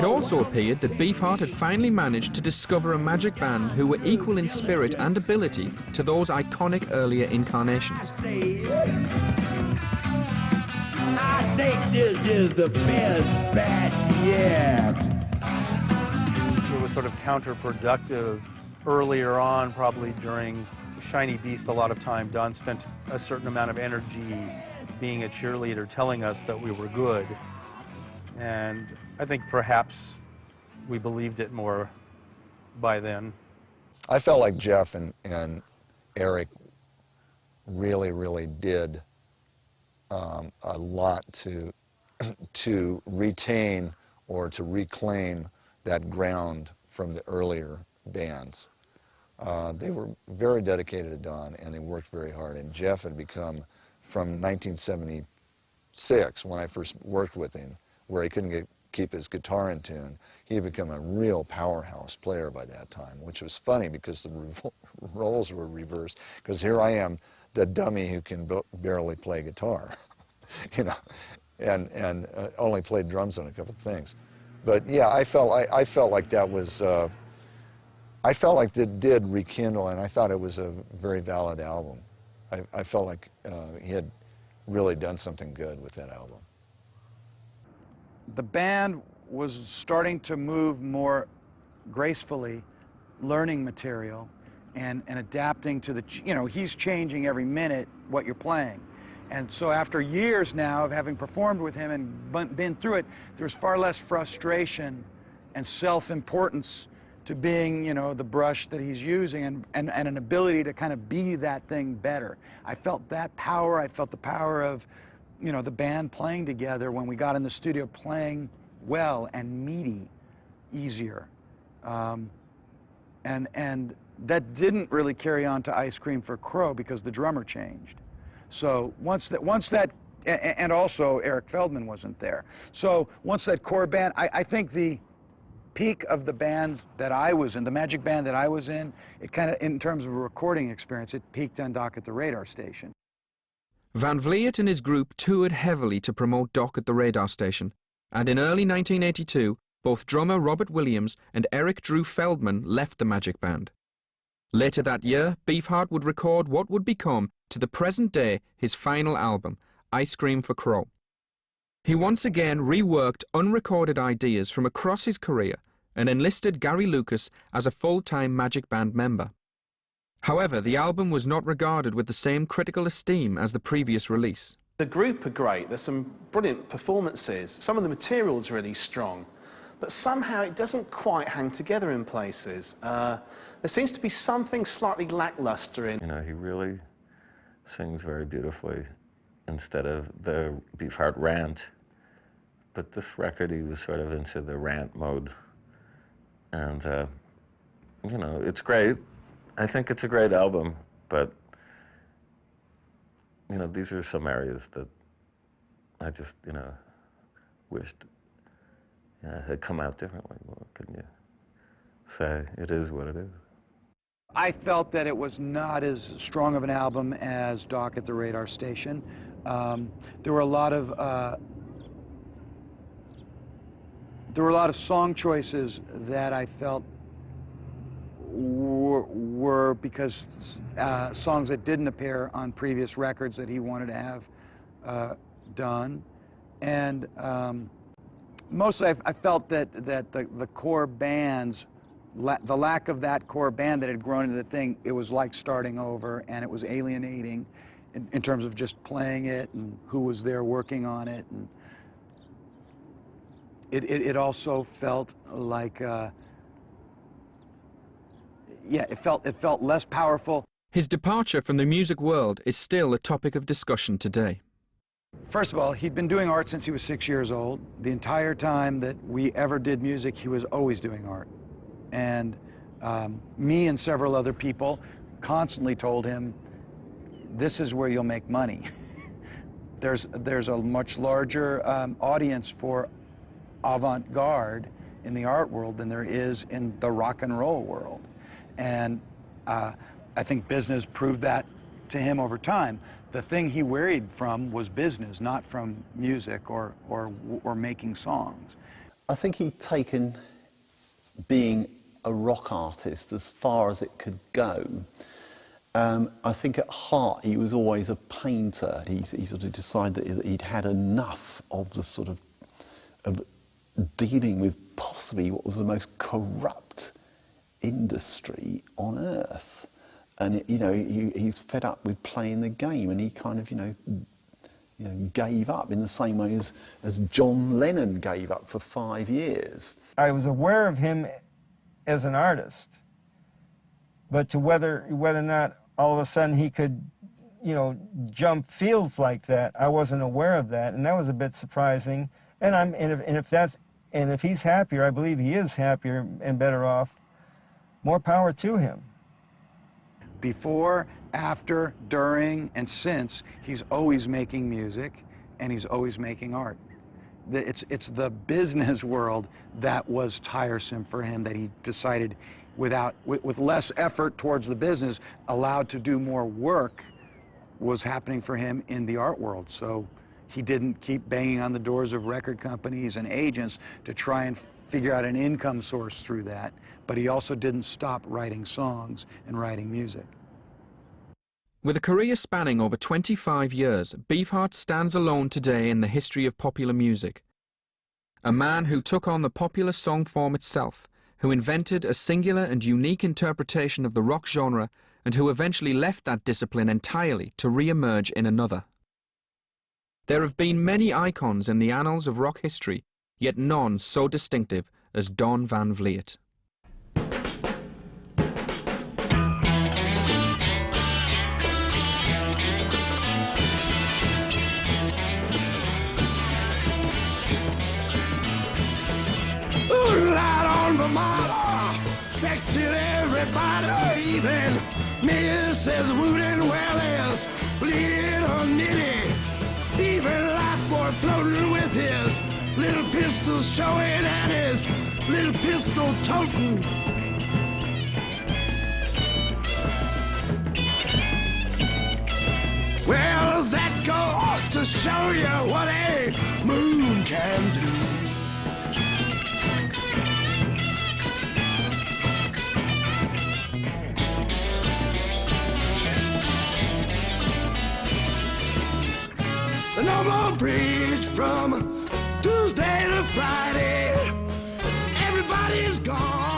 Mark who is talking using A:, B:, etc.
A: It also appeared that Beefheart had finally managed to discover a magic band who were equal in spirit and ability to those iconic earlier incarnations.
B: I think this is the best batch yet.
C: It was sort of counterproductive earlier on, probably during Shiny Beast. A lot of time Don spent a certain amount of energy being a cheerleader, telling us that we were good. And I think perhaps we believed it more by then.
D: I felt like Jeff and Eric really did a lot to retain or to reclaim that ground from the earlier bands. They were very dedicated to Don, and they worked very hard. And Jeff had become, from 1976, when I first worked with him, where he couldn't keep his guitar in tune, he had become a real powerhouse player by that time, which was funny because the roles were reversed. Because here I am, the dummy who can barely play guitar, you know, and only played drums on a couple of things. But yeah, I felt like that was, I felt like that did rekindle, and I thought it was a very valid album. I felt like he had really done something good with that album.
E: The band was starting to move more gracefully, learning material and adapting to the, you know, he's changing every minute what you're playing. And so after years now of having performed with him and been through it, there's far less frustration and self-importance to being, you know, the brush that he's using and an ability to kind of be that thing better. I felt that power. I felt the power of, you know, the band playing together when we got in the studio, playing well and meaty, easier. And that didn't really carry on to Ice Cream for Crow because the drummer changed. So once that, and also Eric Feldman wasn't there. So once that core band, I think the peak of the bands that I was in, the Magic Band that I was in, it kind of, in terms of a recording experience, it peaked on Doc at the Radar Station.
A: Van Vliet and his group toured heavily to promote Doc at the Radar Station, and in early 1982, both drummer Robert Williams and Eric Drew Feldman left the Magic Band. Later that year, Beefheart would record what would become, to the present day, his final album, Ice Cream for Crow. He once again reworked unrecorded ideas from across his career and enlisted Gary Lucas as a full-time Magic Band member. However, the album was not regarded with the same critical esteem as the previous release.
F: The group are great. There's some brilliant performances. Some of the material's really strong, but somehow it doesn't quite hang together in places. There seems to be something slightly lackluster in.
G: You know, he really sings very beautifully instead of the Beefheart rant. But this record, he was sort of into the rant mode. And, you know, it's great. I think it's a great album, but, you know, these are some areas that I just, you know, wished had come out differently. Well, can you say it is what it is?
E: I felt that it was not as strong of an album as Doc at the Radar Station. There were a lot of song choices that I felt were because songs that didn't appear on previous records that he wanted to have done, and mostly I felt that the core bands, the lack of that core band that had grown into the thing, it was like starting over, and it was alienating in terms of just playing it and who was there working on it, and it also felt like yeah, it felt less powerful.
A: His departure from the music world is still a topic of discussion today.
E: First of all, he'd been doing art since he was 6 years old. The entire time that we ever did music, he was always doing art. And me and several other people constantly told him, this is where you'll make money. There's a much larger audience for avant-garde in the art world than there is in the rock and roll world. And I think business proved that to him over time. The thing he worried from was business, not from music or making songs.
H: I think he'd taken being a rock artist as far as it could go. I think at heart he was always a painter. He sort of decided that he'd had enough of the sort of dealing with possibly what was the most corrupt industry on earth. And he's fed up with playing the game, and he kind of gave up in the same way as John Lennon gave up for 5 years.
I: I was aware of him as an artist, but to whether or not all of a sudden he could, jump fields like that, I wasn't aware of that, and that was a bit surprising. And if he's happier, I believe he is happier and better off. More power to him.
E: Before, after, during, and since, he's always making music, and he's always making art. It's the business world that was tiresome for him, that he decided with less effort towards the business, allowed to do more work, was happening for him in the art world. So he didn't keep banging on the doors of record companies and agents to try and figure out an income source through that, but he also didn't stop writing songs and writing music.
A: With a career spanning over 25 years, Beefheart stands alone today in the history of popular music. A man who took on the popular song form itself, who invented a singular and unique interpretation of the rock genre, and who eventually left that discipline entirely to re-emerge in another. There have been many icons in the annals of rock history, yet none so distinctive as Don Van Vliet.
B: Light on Vermont affected everybody, even Mrs. Wooden Wells, bleeding or nitty, even Lifeboy floating with his little pistol showing and his little pistol toting. Well, that goes to show you what a moon can do. No more bridge from Tuesday to Friday. Everybody's gone.